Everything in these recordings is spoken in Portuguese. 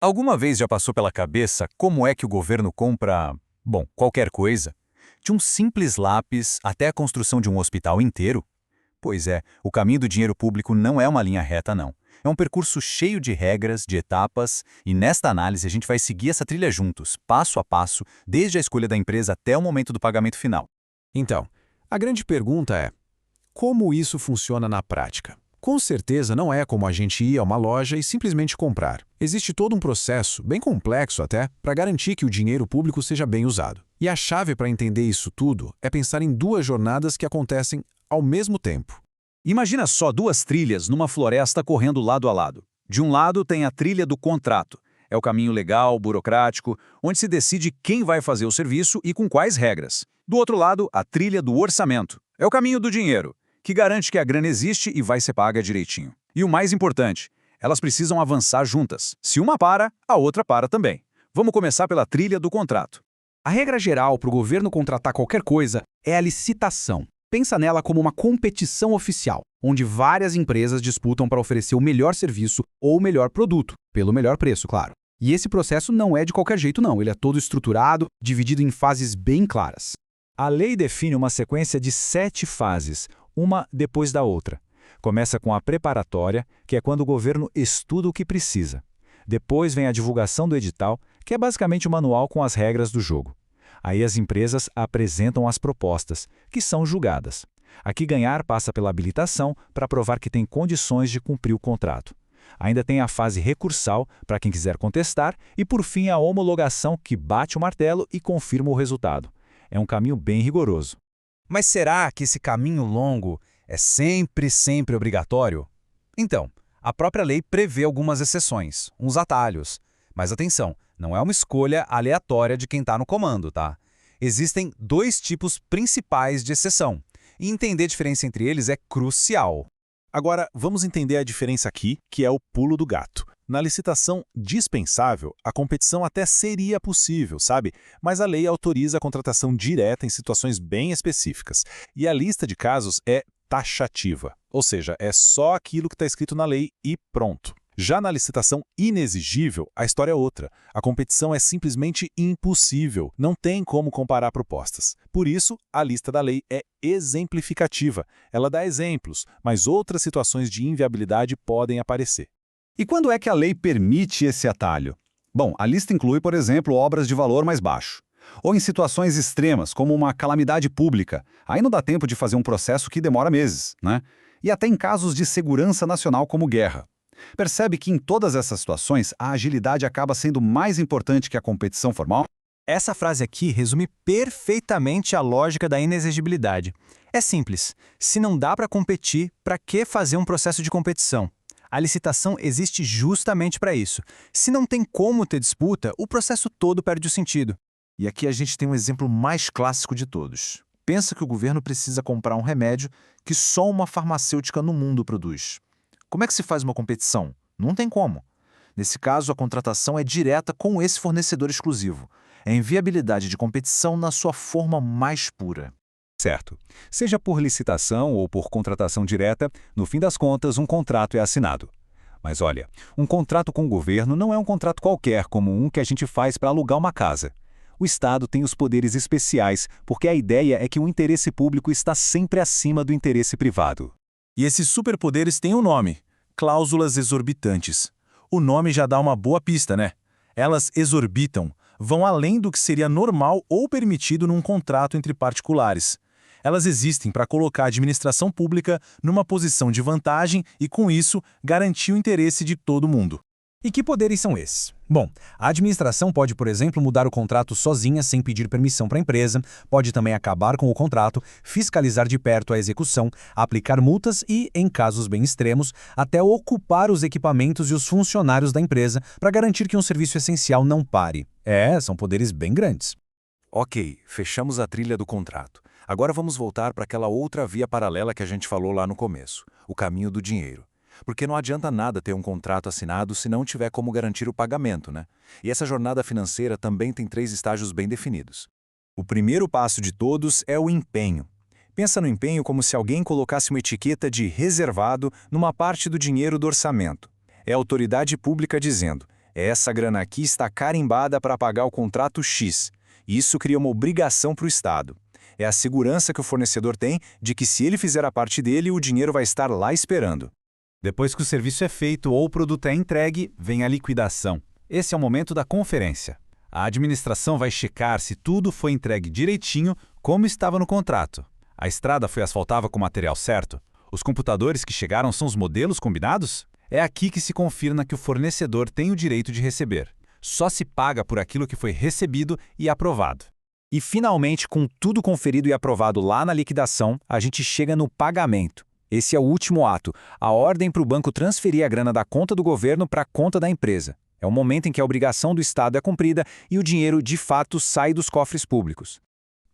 Alguma vez já passou pela cabeça como é que o governo compra, bom, qualquer coisa? De um simples lápis até a construção de um hospital inteiro? Pois é, o caminho do dinheiro público não é uma linha reta, não. É um percurso cheio de regras, de etapas, e nesta análise a gente vai seguir essa trilha juntos, passo a passo, desde a escolha da empresa até o momento do pagamento final. Então, a grande pergunta é: como isso funciona na prática? Com certeza não é como a gente ir a uma loja e simplesmente comprar. Existe todo um processo, bem complexo até, para garantir que o dinheiro público seja bem usado. E a chave para entender isso tudo é pensar em duas jornadas que acontecem ao mesmo tempo. Imagina só duas trilhas numa floresta correndo lado a lado. De um lado tem a trilha do contrato. É o caminho legal, burocrático, onde se decide quem vai fazer o serviço e com quais regras. Do outro lado, a trilha do orçamento. É o caminho do dinheiro, que garante que a grana existe e vai ser paga direitinho. E o mais importante, elas precisam avançar juntas. Se uma para, a outra para também. Vamos começar pela trilha do contrato. A regra geral para o governo contratar qualquer coisa é a licitação. Pensa nela como uma competição oficial, onde várias empresas disputam para oferecer o melhor serviço ou o melhor produto, pelo melhor preço, claro. E esse processo não é de qualquer jeito não, ele é todo estruturado, dividido em fases bem claras. A lei define uma sequência de 7 fases, uma depois da outra. Começa com a preparatória, que é quando o governo estuda o que precisa. Depois vem a divulgação do edital, que é basicamente o manual com as regras do jogo. Aí as empresas apresentam as propostas, que são julgadas. Aqui ganhar passa pela habilitação para provar que tem condições de cumprir o contrato. Ainda tem a fase recursal, para quem quiser contestar, e por fim a homologação, que bate o martelo e confirma o resultado. É um caminho bem rigoroso. Mas será que esse caminho longo é sempre obrigatório? Então, a própria lei prevê algumas exceções, uns atalhos. Mas atenção, não é uma escolha aleatória de quem está no comando, tá? Existem 2 tipos principais de exceção, e entender a diferença entre eles é crucial. Agora, vamos entender a diferença aqui, que é o pulo do gato. Na licitação dispensável, a competição até seria possível, sabe? Mas a lei autoriza a contratação direta em situações bem específicas. E a lista de casos é taxativa, ou seja, é só aquilo que está escrito na lei e pronto. Já na licitação inexigível, a história é outra. A competição é simplesmente impossível, não tem como comparar propostas. Por isso, a lista da lei é exemplificativa. Ela dá exemplos, mas outras situações de inviabilidade podem aparecer. E quando é que a lei permite esse atalho? Bom, a lista inclui, por exemplo, obras de valor mais baixo. Ou em situações extremas, como uma calamidade pública. Aí não dá tempo de fazer um processo que demora meses, né? E até em casos de segurança nacional como guerra. Percebe que em todas essas situações a agilidade acaba sendo mais importante que a competição formal? Essa frase aqui resume perfeitamente a lógica da inexigibilidade. É simples. Se não dá para competir, para que fazer um processo de competição? A licitação existe justamente para isso. Se não tem como ter disputa, o processo todo perde o sentido. E aqui a gente tem um exemplo mais clássico de todos. Pensa que o governo precisa comprar um remédio que só uma farmacêutica no mundo produz. Como é que se faz uma competição? Não tem como. Nesse caso, a contratação é direta com esse fornecedor exclusivo. É a inviabilidade de competição na sua forma mais pura. Certo. Seja por licitação ou por contratação direta, no fim das contas, um contrato é assinado. Mas olha, um contrato com o governo não é um contrato qualquer, como um que a gente faz para alugar uma casa. O Estado tem os poderes especiais, porque a ideia é que o interesse público está sempre acima do interesse privado. E esses superpoderes têm um nome: cláusulas exorbitantes. O nome já dá uma boa pista, né? Elas exorbitam, vão além do que seria normal ou permitido num contrato entre particulares. Elas existem para colocar a administração pública numa posição de vantagem e, com isso, garantir o interesse de todo mundo. E que poderes são esses? Bom, a administração pode, por exemplo, mudar o contrato sozinha sem pedir permissão para a empresa, pode também acabar com o contrato, fiscalizar de perto a execução, aplicar multas e, em casos bem extremos, até ocupar os equipamentos e os funcionários da empresa para garantir que um serviço essencial não pare. São poderes bem grandes. Ok, fechamos a trilha do contrato. Agora vamos voltar para aquela outra via paralela que a gente falou lá no começo, o caminho do dinheiro. Porque não adianta nada ter um contrato assinado se não tiver como garantir o pagamento, né? E essa jornada financeira também tem 3 estágios bem definidos. O primeiro passo de todos é o empenho. Pensa no empenho como se alguém colocasse uma etiqueta de reservado numa parte do dinheiro do orçamento. É a autoridade pública dizendo: Essa grana aqui está carimbada para pagar o contrato X. Isso cria uma obrigação para o Estado. É a segurança que o fornecedor tem de que se ele fizer a parte dele, o dinheiro vai estar lá esperando. Depois que o serviço é feito ou o produto é entregue, vem a liquidação. Esse é o momento da conferência. A administração vai checar se tudo foi entregue direitinho, como estava no contrato. A estrada foi asfaltada com o material certo? Os computadores que chegaram são os modelos combinados? É aqui que se confirma que o fornecedor tem o direito de receber. Só se paga por aquilo que foi recebido e aprovado. E finalmente, com tudo conferido e aprovado lá na liquidação, a gente chega no pagamento. Esse é o último ato, a ordem para o banco transferir a grana da conta do governo para a conta da empresa. É o momento em que a obrigação do Estado é cumprida e o dinheiro, de fato, sai dos cofres públicos.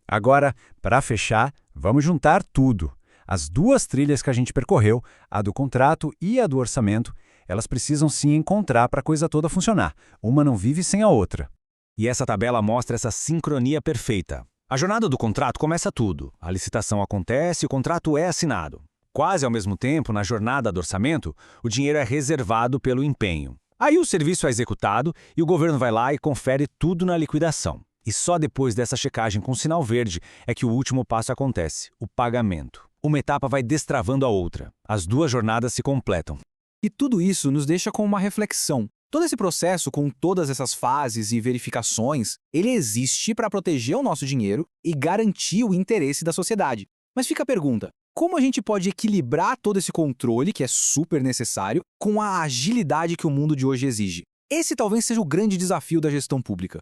Agora, para fechar, vamos juntar tudo. As duas trilhas que a gente percorreu, a do contrato e a do orçamento, elas precisam se encontrar para a coisa toda funcionar. Uma não vive sem a outra. E essa tabela mostra essa sincronia perfeita. A jornada do contrato começa tudo. A licitação acontece e o contrato é assinado. Quase ao mesmo tempo, na jornada do orçamento, o dinheiro é reservado pelo empenho. Aí o serviço é executado e o governo vai lá e confere tudo na liquidação. E só depois dessa checagem com sinal verde é que o último passo acontece, o pagamento. Uma etapa vai destravando a outra. As duas jornadas se completam. E tudo isso nos deixa com uma reflexão. Todo esse processo, com todas essas fases e verificações, ele existe para proteger o nosso dinheiro e garantir o interesse da sociedade. Mas fica a pergunta, como a gente pode equilibrar todo esse controle, que é super necessário, com a agilidade que o mundo de hoje exige? Esse talvez seja o grande desafio da gestão pública.